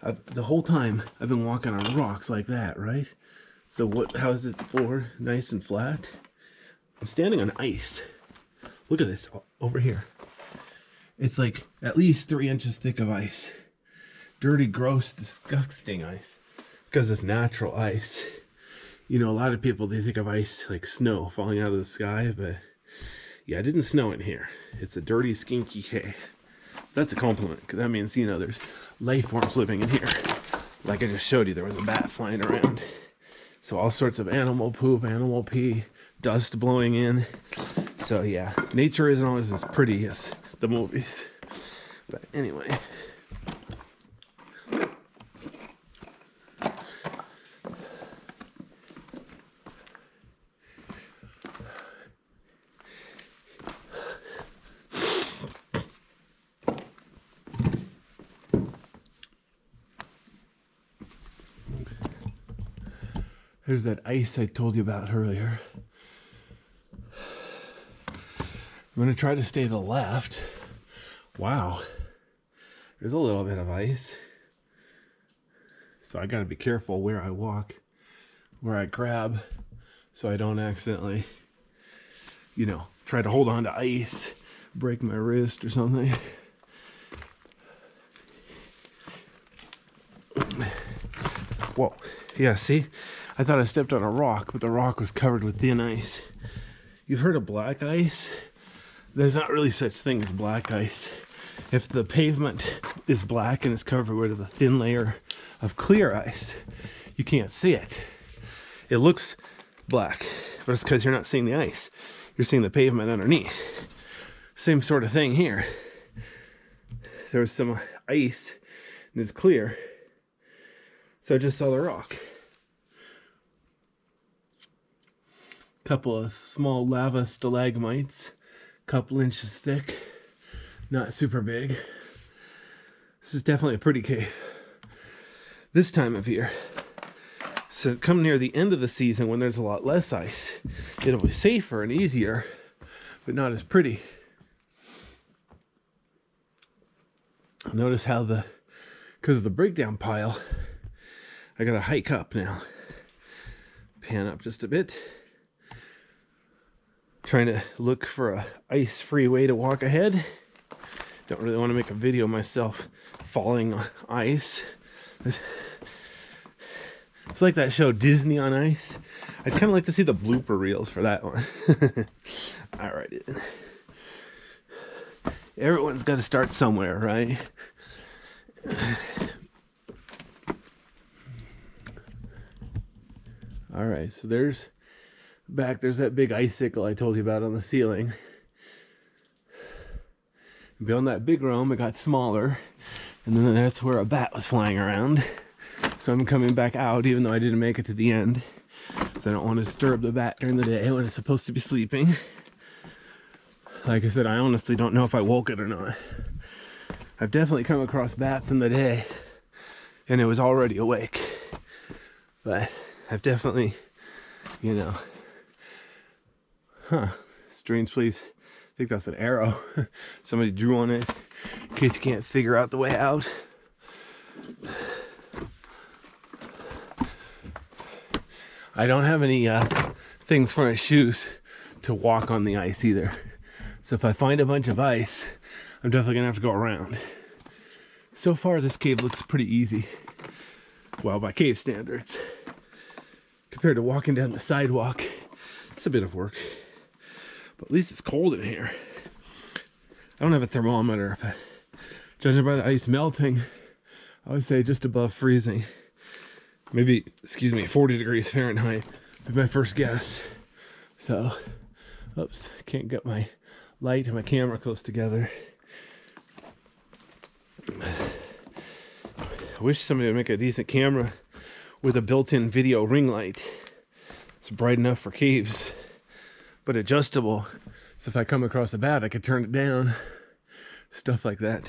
The whole time I've been walking on rocks like that, right? So how is it for nice and flat? I'm standing on ice. Look at this over here. It's like at least 3 inches thick of ice. Dirty, gross, disgusting ice. Because it's natural ice. You know, a lot of people, they think of ice like snow falling out of the sky, but yeah, it didn't snow in here. It's a dirty, skinky cave. That's a compliment, because that means, you know, there's life forms living in here. Like I just showed you, there was a bat flying around. So all sorts of animal poop, animal pee, dust blowing in. So yeah, nature isn't always as pretty as the movies. But anyway. There's that ice I told you about earlier. I'm going to try to stay to the left. Wow. There's a little bit of ice. So I got to be careful where I walk, where I grab, so I don't accidentally, you know, try to hold on to ice, break my wrist or something. Whoa. Yeah, see? I thought I stepped on a rock, but the rock was covered with thin ice. You've heard of black ice? There's not really such thing as black ice. If the pavement is black and it's covered with a thin layer of clear ice, you can't see it. It looks black, but it's because you're not seeing the ice. You're seeing the pavement underneath. Same sort of thing here. There's some ice and it's clear. So I just saw the rock. Couple of small lava stalagmites, couple inches thick, not super big. This is definitely a pretty cave this time of year. So come near the end of the season when there's a lot less ice, it'll be safer and easier, but not as pretty. Notice how because of the breakdown pile, I gotta hike up now. Pan up just a bit. Trying to look for a ice-free way to walk ahead. Don't really want to make a video of myself falling on ice. It's like that show Disney on Ice. I'd kind of like to see the blooper reels for that one. All right. Everyone's got to start somewhere, right? All right, so there's that big icicle I told you about on the ceiling. And beyond that big room, it got smaller, and then that's where a bat was flying around. So I'm coming back out, even though I didn't make it to the end, so I don't want to disturb the bat during the day when it's supposed to be sleeping. Like I said, I honestly don't know if I woke it or not. I've definitely come across bats in the day, and it was already awake. But I've definitely, you know, strange place. I think that's an arrow. Somebody drew on it in case you can't figure out the way out. I don't have any things for my shoes to walk on the ice either. So if I find a bunch of ice, I'm definitely gonna have to go around. So far, this cave looks pretty easy. Well, by cave standards. Compared to walking down the sidewalk, it's a bit of work. But at least it's cold in here. I don't have a thermometer, but judging by the ice melting, I would say just above freezing. Maybe, 40 degrees Fahrenheit would be my first guess. So, oops, can't get my light and my camera close together. I wish somebody would make a decent camera with a built-in video ring light. It's bright enough for caves, but adjustable. So if I come across a bat, I could turn it down. Stuff like that.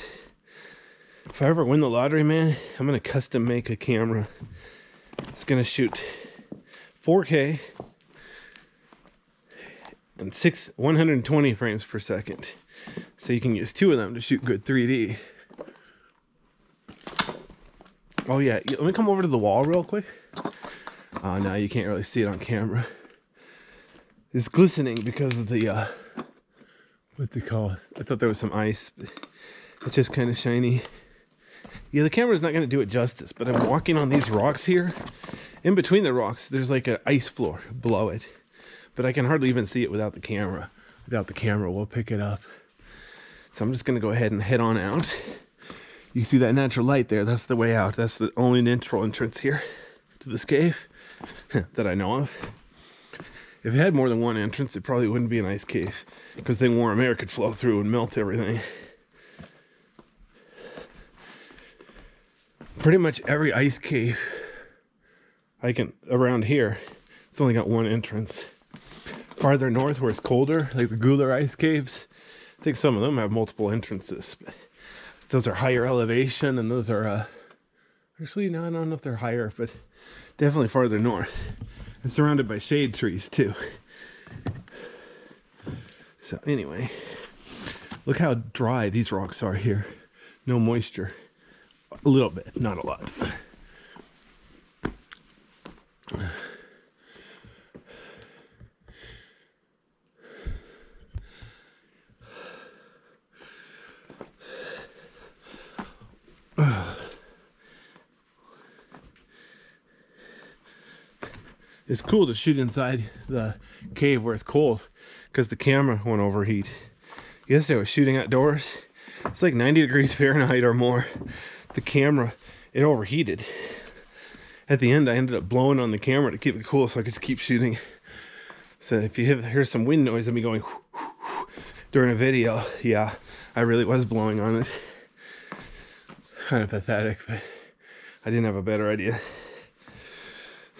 If I ever win the lottery, man, I'm gonna custom make a camera. It's gonna shoot 4K and 120 frames per second. So you can use 2 of them to shoot good 3D. Oh yeah, let me come over to the wall real quick. No, you can't really see it on camera. It's glistening because of the, what's it called? I thought there was some ice, but it's just kind of shiny. Yeah, the camera's not going to do it justice, but I'm walking on these rocks here. In between the rocks, there's like an ice floor below it. But I can hardly even see it without the camera. Without the camera, we'll pick it up. So I'm just going to go ahead and head on out. You see that natural light there? That's the way out. That's the only natural entrance here to this cave that I know of. If it had more than one entrance, it probably wouldn't be an ice cave, because then warm air could flow through and melt everything. Pretty much every ice cave around here, it's only got one entrance. Farther north where it's colder, like the Gular ice caves, I think some of them have multiple entrances. But those are higher elevation, and those are actually, no, I don't know if they're higher, but definitely farther north. And surrounded by shade trees too. So anyway, look how dry these rocks are here. No moisture. A little bit, not a lot. It's cool to shoot inside the cave where it's cold, because the camera won't overheat. Yesterday I was shooting outdoors. It's like 90 degrees Fahrenheit or more. The camera, it overheated. At the end, I ended up blowing on the camera to keep it cool so I could just keep shooting. So if you hear some wind noise of me going during a video, yeah, I really was blowing on it. Kind of pathetic, but I didn't have a better idea.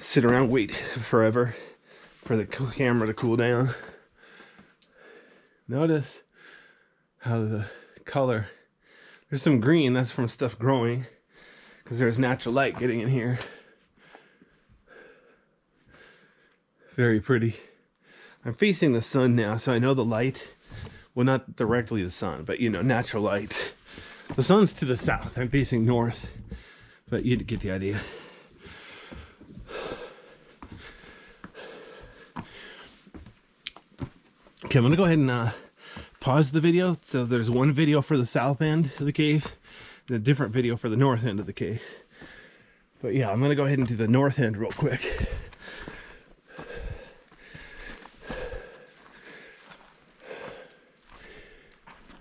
Sit around, wait forever for the camera to cool down. Notice how the color, there's some green, that's from stuff growing, because there's natural light getting in here. Very pretty. I'm facing the sun now, so I know the light, well, not directly the sun, but you know, natural light. The sun's to the south, I'm facing north, but you get the idea. Okay, I'm gonna go ahead and pause the video. So there's one video for the south end of the cave and a different video for the north end of the cave. But yeah, I'm gonna go ahead and do the north end real quick.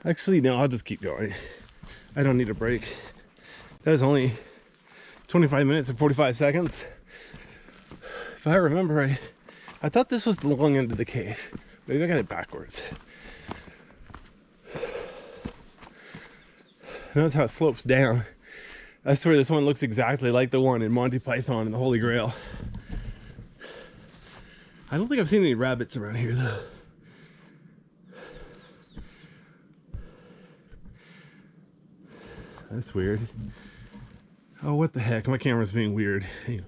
Actually, no, I'll just keep going. I don't need a break. That was only 25 minutes and 45 seconds. If I remember right, I thought this was the long end of the cave. Maybe I got it backwards. Notice how it slopes down. I swear this one looks exactly like the one in Monty Python and the Holy Grail. I don't think I've seen any rabbits around here though. That's weird. Oh, what the heck? My camera's being weird. Hang on.